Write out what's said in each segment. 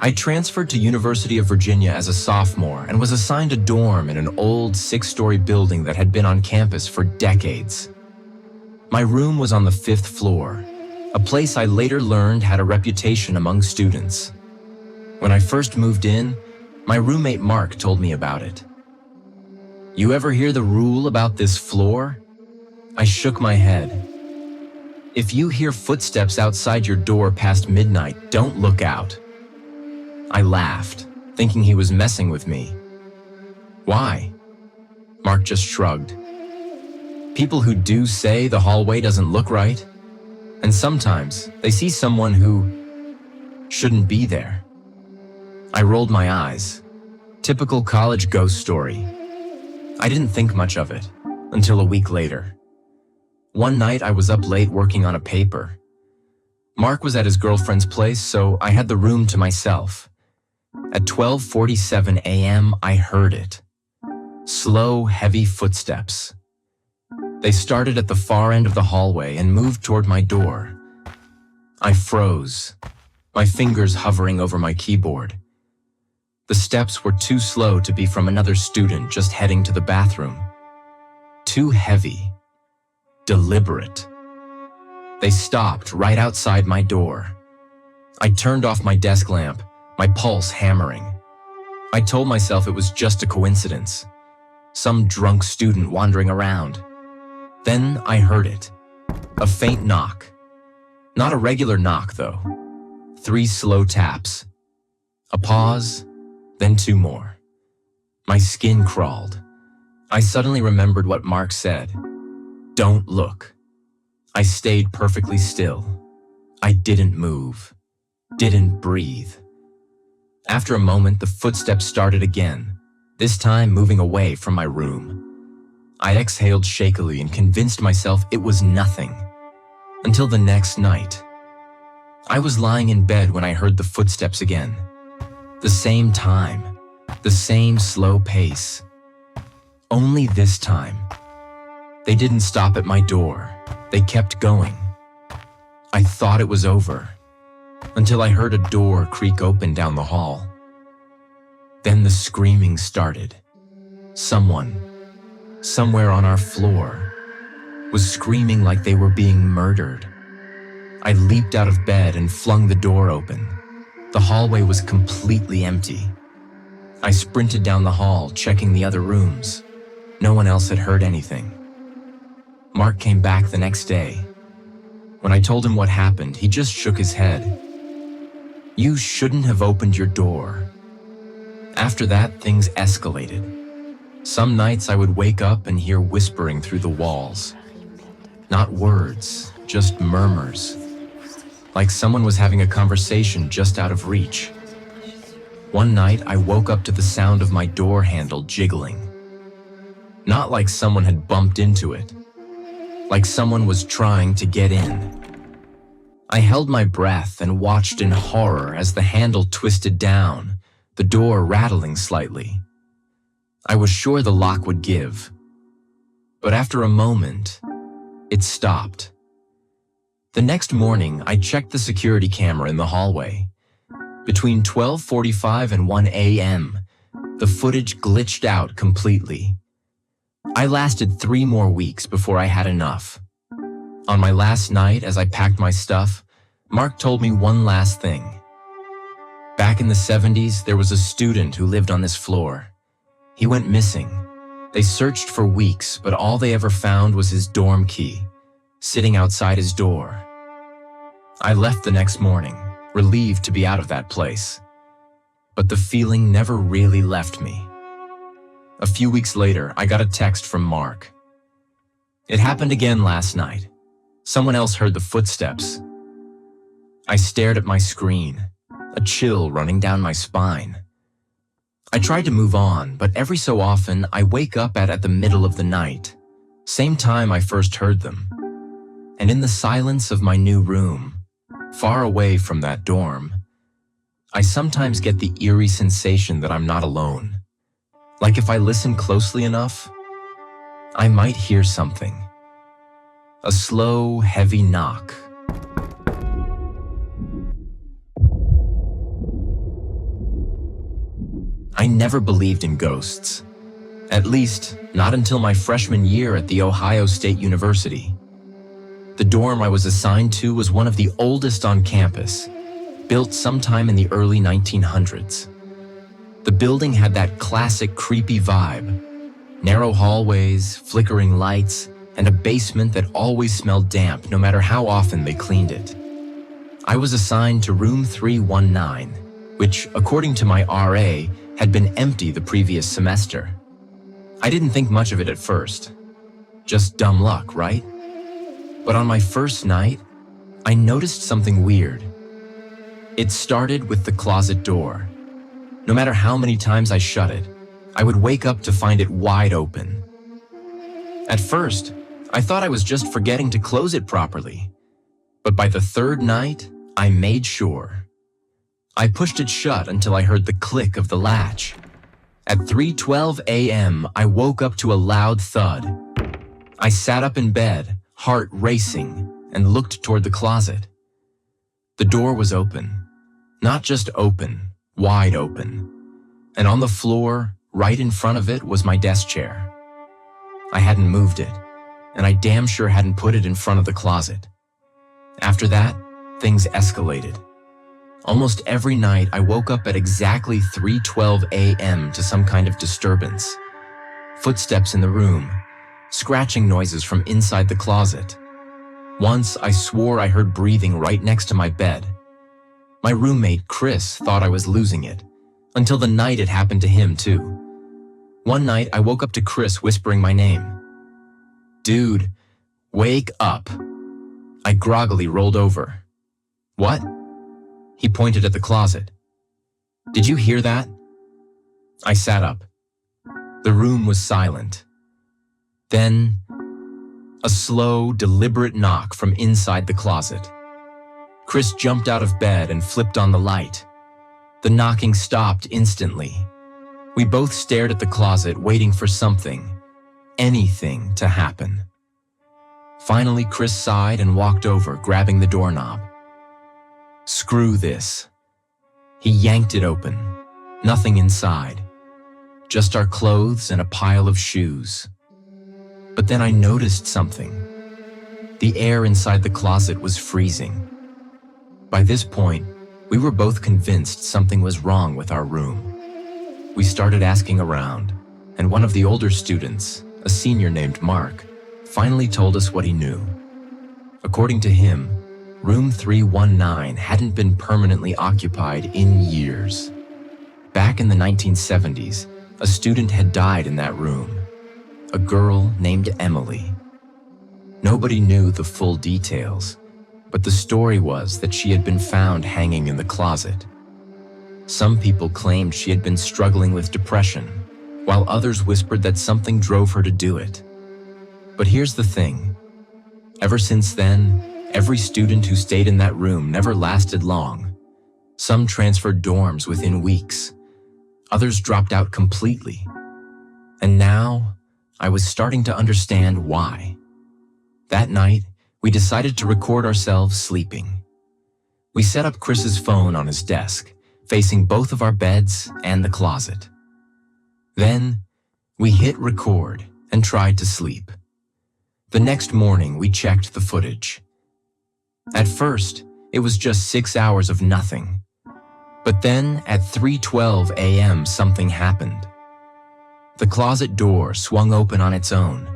I transferred to University of Virginia as a sophomore and was assigned a dorm in an old 6-story building that had been on campus for decades. My room was on the 5th floor, a place I later learned had a reputation among students. When I first moved in, my roommate Mark told me about it. "You ever hear the rule about this floor?" I shook my head. "If you hear footsteps outside your door past midnight, don't look out." I laughed, thinking he was messing with me. "Why?" Mark just shrugged. "People who do say the hallway doesn't look right, and sometimes they see someone who shouldn't be there." I rolled my eyes. Typical college ghost story. I didn't think much of it until a week later. One night I was up late working on a paper. Mark was at his girlfriend's place, so I had the room to myself. At 12:47 a.m., I heard it. Slow, heavy footsteps. They started at the far end of the hallway and moved toward my door. I froze, my fingers hovering over my keyboard. The steps were too slow to be from another student just heading to the bathroom. Too heavy. Deliberate. They stopped right outside my door. I turned off my desk lamp, my pulse hammering. I told myself it was just a coincidence. Some drunk student wandering around. Then I heard it. A faint knock. Not a regular knock, though. 3 slow taps. A pause, then 2 more. My skin crawled. I suddenly remembered what Mark said. Don't look. I stayed perfectly still. I didn't move. Didn't breathe. After a moment, the footsteps started again, this time moving away from my room. I exhaled shakily and convinced myself it was nothing. Until the next night. I was lying in bed when I heard the footsteps again. The same time. The same slow pace. Only this time. They didn't stop at my door. They kept going. I thought it was over, until I heard a door creak open down the hall. Then the screaming started. Someone, somewhere on our floor, was screaming like they were being murdered. I leaped out of bed and flung the door open. The hallway was completely empty. I sprinted down the hall, checking the other rooms. No one else had heard anything. Mark came back the next day. When I told him what happened, he just shook his head. "You shouldn't have opened your door." After that, things escalated. Some nights I would wake up and hear whispering through the walls. Not words, just murmurs. Like someone was having a conversation just out of reach. One night, I woke up to the sound of my door handle jiggling. Not like someone had bumped into it. Like someone was trying to get in. I held my breath and watched in horror as the handle twisted down, the door rattling slightly. I was sure the lock would give. But after a moment, it stopped. The next morning, I checked the security camera in the hallway. Between 12:45 and 1 a.m., the footage glitched out completely. I lasted 3 more weeks before I had enough. On my last night, as I packed my stuff, Mark told me one last thing. Back in the 70s, there was a student who lived on this floor. He went missing. They searched for weeks, but all they ever found was his dorm key, sitting outside his door. I left the next morning, relieved to be out of that place. But the feeling never really left me. A few weeks later, I got a text from Mark. "It happened again last night. Someone else heard the footsteps." I stared at my screen, a chill running down my spine. I tried to move on, but every so often I wake up at the middle of the night, same time I first heard them. And in the silence of my new room, far away from that dorm, I sometimes get the eerie sensation that I'm not alone. Like if I listen closely enough, I might hear something. A slow, heavy knock. never believed in ghosts. At least, not until my freshman year at The Ohio State University. The dorm I was assigned to was one of the oldest on campus, built sometime in the early 1900s. The building had that classic creepy vibe. Narrow hallways, flickering lights, and a basement that always smelled damp no matter how often they cleaned it. I was assigned to room 319, which, according to my RA, had been empty the previous semester. I didn't think much of it at first. Just dumb luck, right? But on my first night, I noticed something weird. It started with the closet door. No matter how many times I shut it, I would wake up to find it wide open. At first, I thought I was just forgetting to close it properly. But by the third night, I made sure. I pushed it shut until I heard the click of the latch. At 3:12 a.m., I woke up to a loud thud. I sat up in bed, heart racing, and looked toward the closet. The door was open. Not just open, wide open. And on the floor, right in front of it, was my desk chair. I hadn't moved it, and I damn sure hadn't put it in front of the closet. After that, things escalated. Almost every night, I woke up at exactly 3:12 a.m. to some kind of disturbance. Footsteps in the room, scratching noises from inside the closet. Once, I swore I heard breathing right next to my bed. My roommate, Chris, thought I was losing it, until the night it happened to him, too. One night, I woke up to Chris whispering my name. "Dude, wake up." I groggily rolled over. "What?" He pointed at the closet. "Did you hear that?" I sat up. The room was silent. Then, a slow, deliberate knock from inside the closet. Chris jumped out of bed and flipped on the light. The knocking stopped instantly. We both stared at the closet, waiting for something, anything to happen. Finally, Chris sighed and walked over, grabbing the doorknob. "Screw this." He yanked it open. Nothing inside. Just our clothes and a pile of shoes. But then I noticed something. The air inside the closet was freezing. By this point, we were both convinced something was wrong with our room. We started asking around, and one of the older students, a senior named Mark, finally told us what he knew. According to him, room 319 hadn't been permanently occupied in years. Back in the 1970s, a student had died in that room, a girl named Emily. Nobody knew the full details, but the story was that she had been found hanging in the closet. Some people claimed she had been struggling with depression, while others whispered that something drove her to do it. But here's the thing. Ever since then, every student who stayed in that room never lasted long. Some transferred dorms within weeks. Others dropped out completely. And now, I was starting to understand why. That night, we decided to record ourselves sleeping. We set up Chris's phone on his desk, facing both of our beds and the closet. Then, we hit record and tried to sleep. The next morning, we checked the footage. At first, it was just 6 hours of nothing. But then, at 3:12 a.m., something happened. The closet door swung open on its own.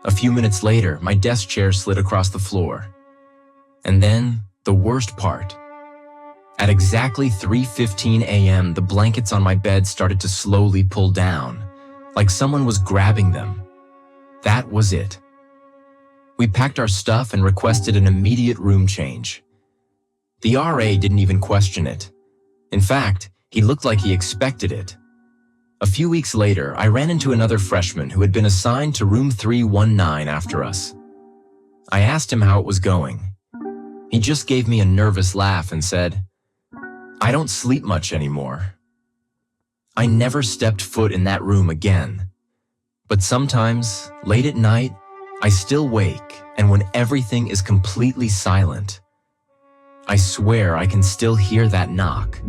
A few minutes later, my desk chair slid across the floor. And then, the worst part. At exactly 3:15 a.m., the blankets on my bed started to slowly pull down, like someone was grabbing them. That was it. We packed our stuff and requested an immediate room change. The RA didn't even question it. In fact, he looked like he expected it. A few weeks later, I ran into another freshman who had been assigned to room 319 after us. I asked him how it was going. He just gave me a nervous laugh and said, "I don't sleep much anymore." I never stepped foot in that room again. But sometimes, late at night, I still wake, and when everything is completely silent, I swear I can still hear that knock.